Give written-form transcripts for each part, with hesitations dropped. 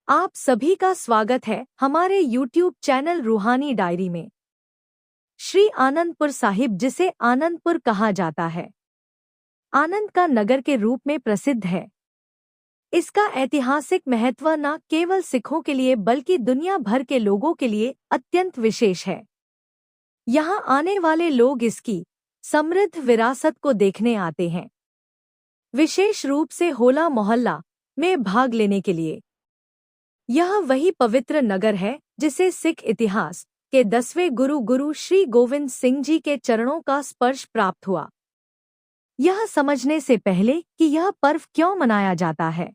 आप सभी का स्वागत है हमारे YouTube चैनल रूहानी डायरी में। श्री आनंदपुर साहिब, जिसे आनंदपुर कहा जाता है, आनंद का नगर के रूप में प्रसिद्ध है। इसका ऐतिहासिक महत्व न केवल सिखों के लिए बल्कि दुनिया भर के लोगों के लिए अत्यंत विशेष है। यहाँ आने वाले लोग इसकी समृद्ध विरासत को देखने आते हैं, विशेष रूप से होला मोहल्ला में भाग लेने के लिए। यह वही पवित्र नगर है जिसे सिख इतिहास के 10वें गुरु श्री गोविंद सिंह जी के चरणों का स्पर्श प्राप्त हुआ। यह समझने से पहले कि यह पर्व क्यों मनाया जाता है,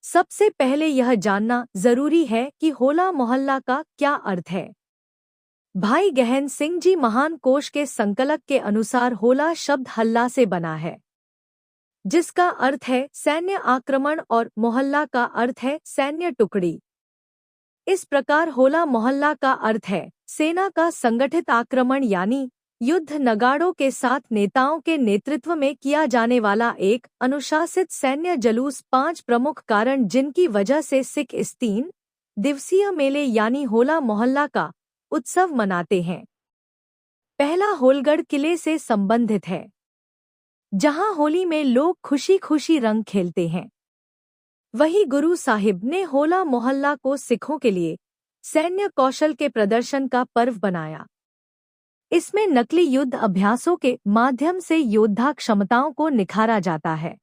सबसे पहले यह जानना जरूरी है कि होला मोहल्ला का क्या अर्थ है। भाई गहन सिंह जी महान कोश के संकलक के अनुसार होला शब्द हल्ला से बना है, जिसका अर्थ है सैन्य आक्रमण, और मोहल्ला का अर्थ है सैन्य टुकड़ी। इस प्रकार होला मोहल्ला का अर्थ है सेना का संगठित आक्रमण, यानी युद्ध नगाड़ों के साथ नेताओं के नेतृत्व में किया जाने वाला एक अनुशासित सैन्य जुलूस। 5 प्रमुख कारण जिनकी वजह से सिख इस 3 दिवसीय मेले यानी होला मोहल्ला का उत्सव मनाते हैं। पहला, होलगढ़ किले से संबंधित है, जहां होली में लोग खुशी खुशी रंग खेलते हैं। वही गुरु साहिब ने होला मोहल्ला को सिखों के लिए सैन्य कौशल के प्रदर्शन का पर्व बनाया। इसमें नकली युद्ध अभ्यासों के माध्यम से योद्धा क्षमताओं को निखारा जाता है।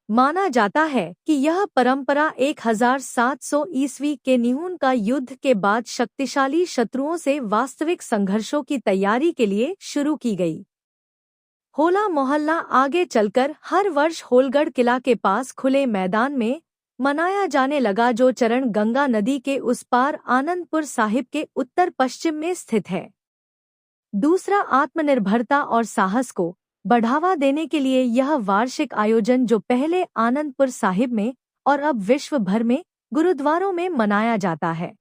माना जाता है कि यह परंपरा 1700 ईस्वी के निहुन का युद्ध के बाद शक्तिशाली शत्रुओं से वास्तविक संघर्षों की तैयारी के लिए शुरू की गई। होला मोहल्ला आगे चलकर हर वर्ष होलगढ़ किला के पास खुले मैदान में मनाया जाने लगा, जो चरण गंगा नदी के उस पार आनंदपुर साहिब के उत्तर पश्चिम में स्थित है। दूसरा, आत्मनिर्भरता और साहस को बढ़ावा देने के लिए यह वार्षिक आयोजन, जो पहले आनंदपुर साहिब में और अब विश्व भर में गुरुद्वारों में मनाया जाता है,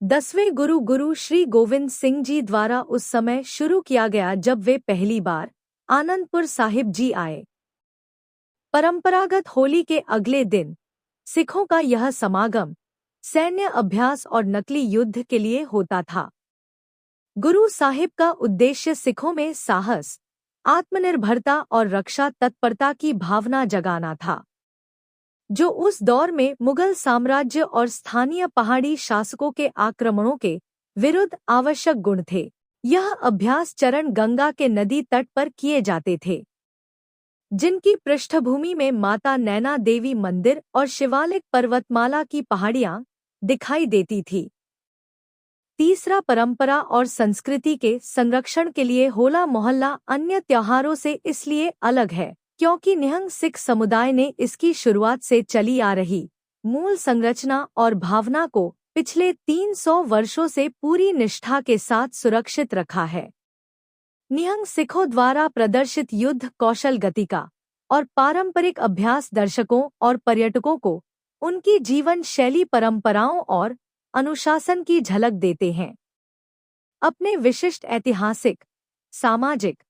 10वें गुरु श्री गोविंद सिंह जी द्वारा उस समय शुरू किया गया जब वे पहली बार आनंदपुर साहिब जी आए। परंपरागत होली के अगले दिन सिखों का यह समागम सैन्य अभ्यास और नकली युद्ध के लिए होता था। गुरु साहिब का उद्देश्य सिखों में साहस, आत्मनिर्भरता और रक्षा तत्परता की भावना जगाना था, जो उस दौर में मुगल साम्राज्य और स्थानीय पहाड़ी शासकों के आक्रमणों के विरुद्ध आवश्यक गुण थे। यह अभ्यास चरण गंगा के नदी तट पर किए जाते थे, जिनकी पृष्ठभूमि में माता नैना देवी मंदिर और शिवालिक पर्वतमाला की पहाड़ियां दिखाई देती थी। तीसरा, परंपरा और संस्कृति के संरक्षण के लिए होला मोहल्ला अन्य त्योहारों से इसलिए अलग है क्योंकि निहंग सिख समुदाय ने इसकी शुरुआत से चली आ रही मूल संरचना और भावना को पिछले 300 वर्षों से पूरी निष्ठा के साथ सुरक्षित रखा है। निहंग सिखों द्वारा प्रदर्शित युद्ध कौशल, गतिका और पारंपरिक अभ्यास दर्शकों और पर्यटकों को उनकी जीवन शैली, परंपराओं और अनुशासन की झलक देते हैं। अपने विशिष्ट ऐतिहासिक, सामाजिक,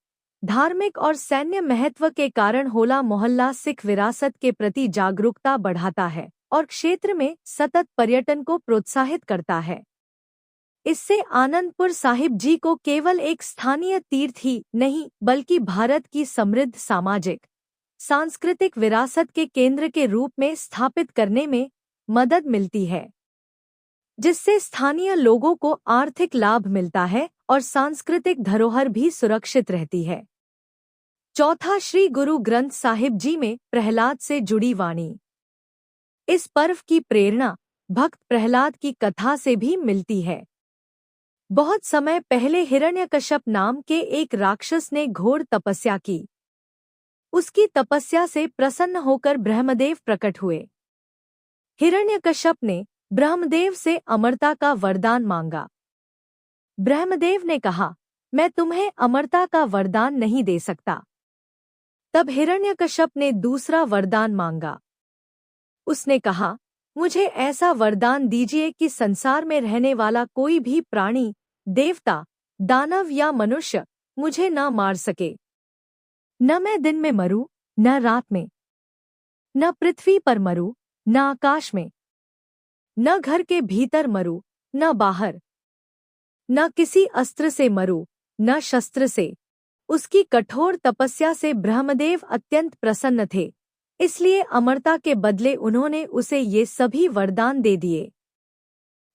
धार्मिक और सैन्य महत्व के कारण होला मोहल्ला सिख विरासत के प्रति जागरूकता बढ़ाता है और क्षेत्र में सतत पर्यटन को प्रोत्साहित करता है। इससे आनंदपुर साहिब जी को केवल एक स्थानीय तीर्थ ही नहीं बल्कि भारत की समृद्ध सामाजिक, सांस्कृतिक विरासत के केंद्र के रूप में स्थापित करने में मदद मिलती है, जिससे स्थानीय लोगों को आर्थिक लाभ मिलता है और सांस्कृतिक धरोहर भी सुरक्षित रहती है। चौथा, श्री गुरु ग्रंथ साहिब जी में प्रहलाद से जुड़ी वाणी। इस पर्व की प्रेरणा भक्त प्रहलाद की कथा से भी मिलती है। बहुत समय पहले हिरण्यकश्यप नाम के एक राक्षस ने घोर तपस्या की। उसकी तपस्या से प्रसन्न होकर ब्रह्मदेव प्रकट हुए। हिरण्यकश्यप ने ब्रह्मदेव से अमरता का वरदान मांगा। ब्रह्मदेव ने कहा, मैं तुम्हें अमरता का वरदान नहीं दे सकता। तब हिरण्यकश्यप ने दूसरा वरदान मांगा। उसने कहा, मुझे ऐसा वरदान दीजिए कि संसार में रहने वाला कोई भी प्राणी, देवता, दानव या मनुष्य मुझे न मार सके। न मैं दिन में मरूं, न रात में, न पृथ्वी पर मरूं, न आकाश में, न घर के भीतर मरूं, न बाहर, न किसी अस्त्र से मरूं, न शस्त्र से। उसकी कठोर तपस्या से ब्रह्मदेव अत्यंत प्रसन्न थे, इसलिए अमरता के बदले उन्होंने उसे ये सभी वरदान दे दिए।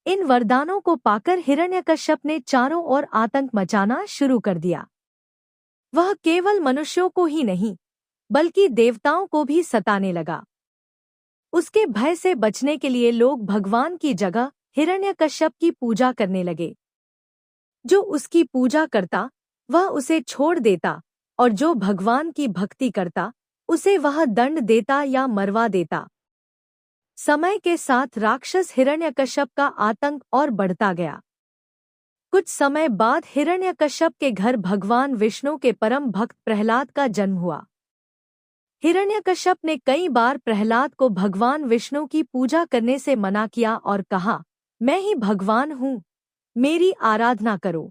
इन वरदानों को पाकर हिरण्यकश्यप ने चारों ओर आतंक मचाना शुरू कर दिया। वह केवल मनुष्यों को ही नहीं, बल्कि देवताओं को भी सताने लगा। उसके भय से बचने के लिए लोग भगवान की जगह हिरण्यकश्यप की पूजा करने लगे। जो उसकी पूजा करता वह उसे छोड़ देता, और जो भगवान की भक्ति करता उसे वह दंड देता या मरवा देता। समय के साथ राक्षस हिरण्यकश्यप का आतंक और बढ़ता गया। कुछ समय बाद हिरण्यकश्यप के घर भगवान विष्णु के परम भक्त प्रहलाद का जन्म हुआ। हिरण्यकश्यप ने कई बार प्रहलाद को भगवान विष्णु की पूजा करने से मना किया और कहा, मैं ही भगवान हूँ, मेरी आराधना करो।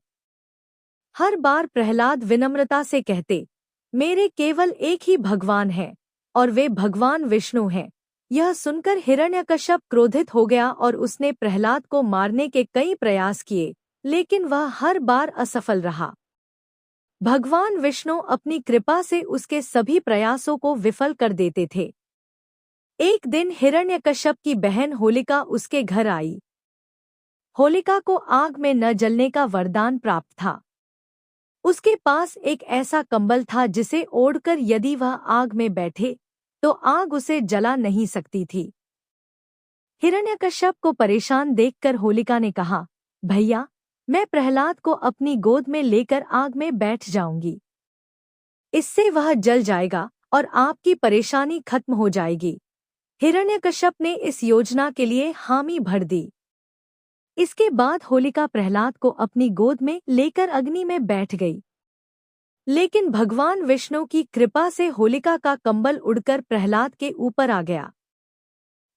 हर बार प्रहलाद विनम्रता से कहते, मेरे केवल एक ही भगवान है और वे भगवान विष्णु हैं। यह सुनकर हिरण्यकश्यप क्रोधित हो गया और उसने प्रहलाद को मारने के कई प्रयास किए, लेकिन वह हर बार असफल रहा। भगवान विष्णु अपनी कृपा से उसके सभी प्रयासों को विफल कर देते थे। एक दिन हिरण्यकश्यप की बहन होलिका उसके घर आई। होलिका को आग में न जलने का वरदान प्राप्त था। उसके पास एक ऐसा कंबल था जिसे ओढ़कर यदि वह आग में बैठे तो आग उसे जला नहीं सकती थी। हिरण्यकश्यप को परेशान देखकर होलिका ने कहा, भैया, मैं प्रहलाद को अपनी गोद में लेकर आग में बैठ जाऊंगी। इससे वह जल जाएगा और आपकी परेशानी खत्म हो जाएगी। हिरण्यकश्यप ने इस योजना के लिए हामी भर दी। इसके बाद होलिका प्रहलाद को अपनी गोद में लेकर अग्नि में बैठ गई। लेकिन भगवान विष्णु की कृपा से होलिका का कंबल उड़कर प्रहलाद के ऊपर आ गया।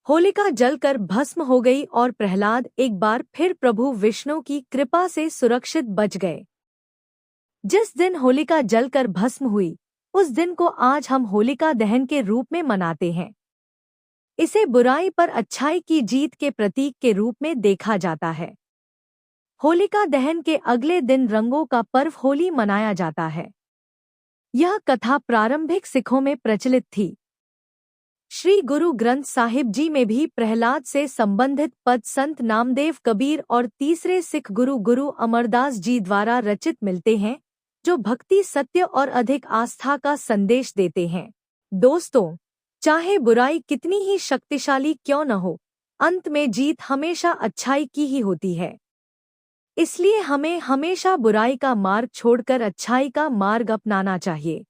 होलिका जलकर भस्म हो गई और प्रहलाद एक बार फिर प्रभु विष्णु की कृपा से सुरक्षित बच गए। जिस दिन होलिका जलकर भस्म हुई, उस दिन को आज हम होलिका दहन के रूप में मनाते हैं। इसे बुराई पर अच्छाई की जीत के प्रतीक के रूप में देखा जाता है। होलिका दहन के अगले दिन रंगों का पर्व होली मनाया जाता है। यह कथा प्रारंभिक सिखों में प्रचलित थी। श्री गुरु ग्रंथ साहिब जी में भी प्रहलाद से संबंधित पद संत नामदेव कबीर और तीसरे सिख गुरु गुरु अमरदास जी द्वारा रचित मिलते हैं, जो भक्ति, सत्य और अधिक आस्था का संदेश देते हैं। दोस्तों, चाहे बुराई कितनी ही शक्तिशाली क्यों न हो, अंत में जीत हमेशा अच्छाई की ही होती है। इसलिए हमें हमेशा बुराई का मार्ग छोड़कर अच्छाई का मार्ग अपनाना चाहिए।